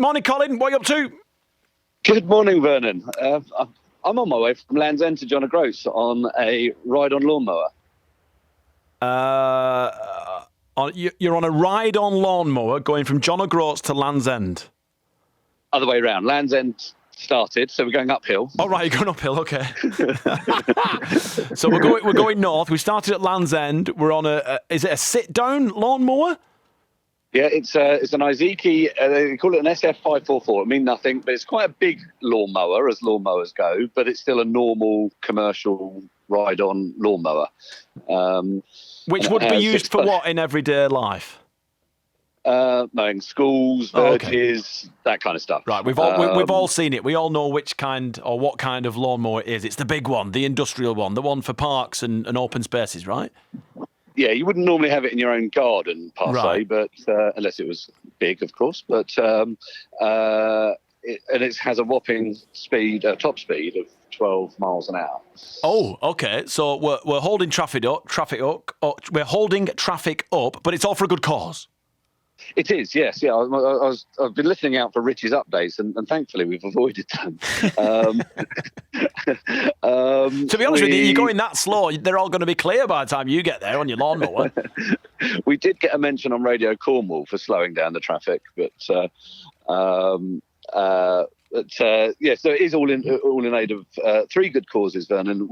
Morning, Colin. What are you up to? Good morning, Vernon. I'm on my way from Land's End to John O'Groats on a ride-on lawnmower. You're on a ride-on lawnmower going from John O'Groats to Land's End. Other way around. Land's End started, so we're going uphill. Oh, right, you're going uphill, okay. So we're going north. We started at Land's End. We're on is it a sit-down lawnmower? Yeah, it's an Izeki. They call it an SF544. It means nothing, but it's quite a big lawnmower, as lawnmowers go, but it's still a normal commercial ride-on lawnmower. Which would be used for what in everyday life? Mowing schools, verges, that kind of stuff. Right, we've all seen it. We all know which kind or what kind of lawnmower it is. It's the big one, the industrial one, the one for parks and open spaces, right? Yeah, you wouldn't normally have it in your own garden, per se, but unless it was big, of course. But it has a whopping top speed of 12 miles an hour. Oh, okay. So we're holding traffic up. We're holding traffic up, but it's all for a good cause. It is, yes. Yeah, I've been listening out for Rich's updates, and thankfully we've avoided them. To be honest with you, you're going that slow, they're all going to be clear by the time you get there on your lawnmower. We did get a mention on Radio Cornwall for slowing down the traffic, but so it is all in aid of three good causes, Vernon.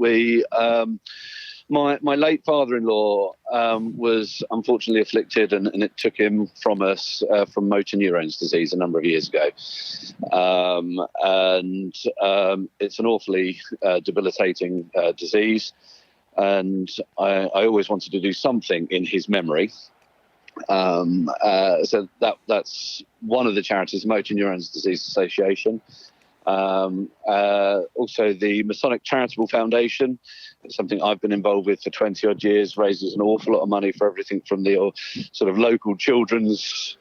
My late father-in-law was unfortunately afflicted, and it took him from us from motor neurones disease a number of years ago. It's an awfully debilitating disease, and I always wanted to do something in his memory. So that's one of the charities, Motor Neurones Disease Association. Also the Masonic Charitable Foundation. It's something I've been involved with for 20 odd years, raises an awful lot of money for everything from the sort of local children's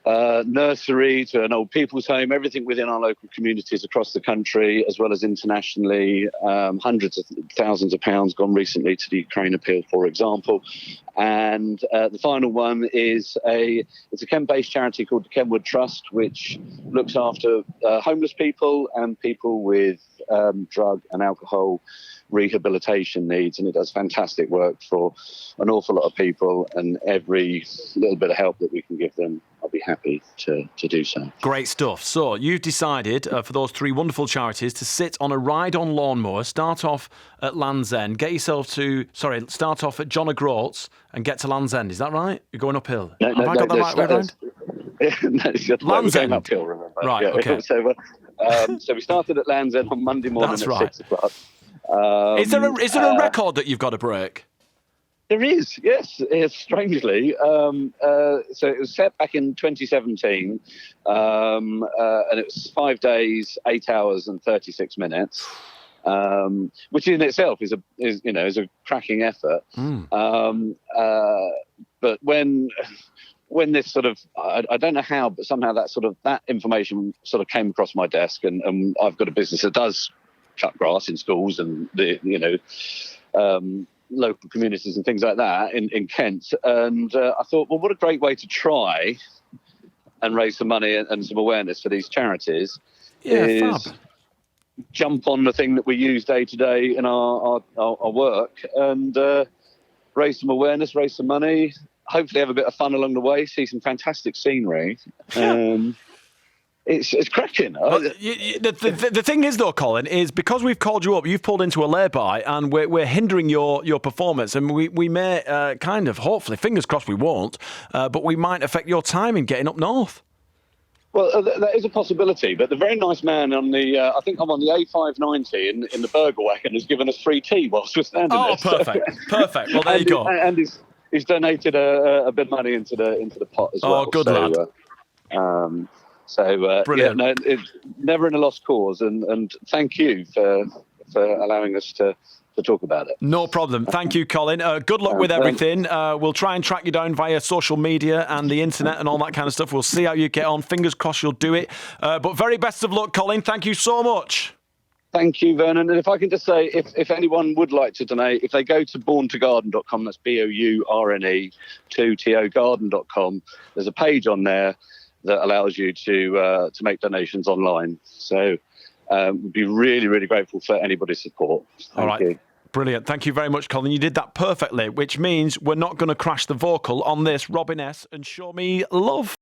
nursery to an old people's home, everything within our local communities across the country, as well as internationally. Hundreds of thousands of pounds gone recently to the Ukraine appeal, for example. And the final one is it's a Kent-based charity called the Kenwood Trust, which looks after homeless people and people with drug and alcohol rehabilitation needs, and it does fantastic work for an awful lot of people, and every little bit of help that we can give them, I'll be happy to do so. Great stuff. So you've decided for those three wonderful charities to sit on a ride-on lawnmower, start off at Land's End, start off at John O'Groats and get to Land's End. Is that right? You're going uphill. Have I got that right way around? No, it's just Land's End. Uphill, remember? Right, okay. So we started at Land's End on Monday morning at 6 o'clock. Is there a record that you've got to break? There is, yes, strangely. So it was set back in 2017, and it was 5 days, 8 hours and 36 minutes, which in itself is a cracking effort. But when this sort of, I don't know how, but somehow that information sort of came across my desk, and I've got a business that does cut grass in schools and local communities and things like that in Kent. And I thought, well, what a great way to try and raise some money and some awareness for these charities is jump on the thing that we use day to day in our work and raise some awareness, raise some money, hopefully have a bit of fun along the way, see some fantastic scenery. It's cracking. The thing is, though, Colin, is because we've called you up, you've pulled into a lay-by, and we're hindering your performance, and we may hopefully, fingers crossed we won't, but we might affect your time in getting up north. Well, that is a possibility, but the very nice man on the, I think I'm on the A590 in the burger wagon, has given us free tea whilst we're standing there. Oh, perfect, perfect. Well, there you go. And he's donated a bit of money into the pot as well. Oh, good lad. Brilliant. Yeah, no, it's never in a lost cause, and thank you for allowing us to talk about it. No problem. Thank you, Colin. Good luck with everything. We'll try and track you down via social media and the internet and all that kind of stuff. We'll see how you get on. Fingers crossed you'll do it. But very best of luck, Colin. Thank you so much. Thank you, Vernon. And if I can just say, if anyone would like to donate, if they go to borntogarden.com, that's BOURNE, to TOgarden.com, there's a page on there that allows you to make donations online. So we'd be really, really grateful for anybody's support. Thank you. Brilliant. Thank you very much, Colin. You did that perfectly, which means we're not going to crash the vocal on this Robin S. and Show Me Love.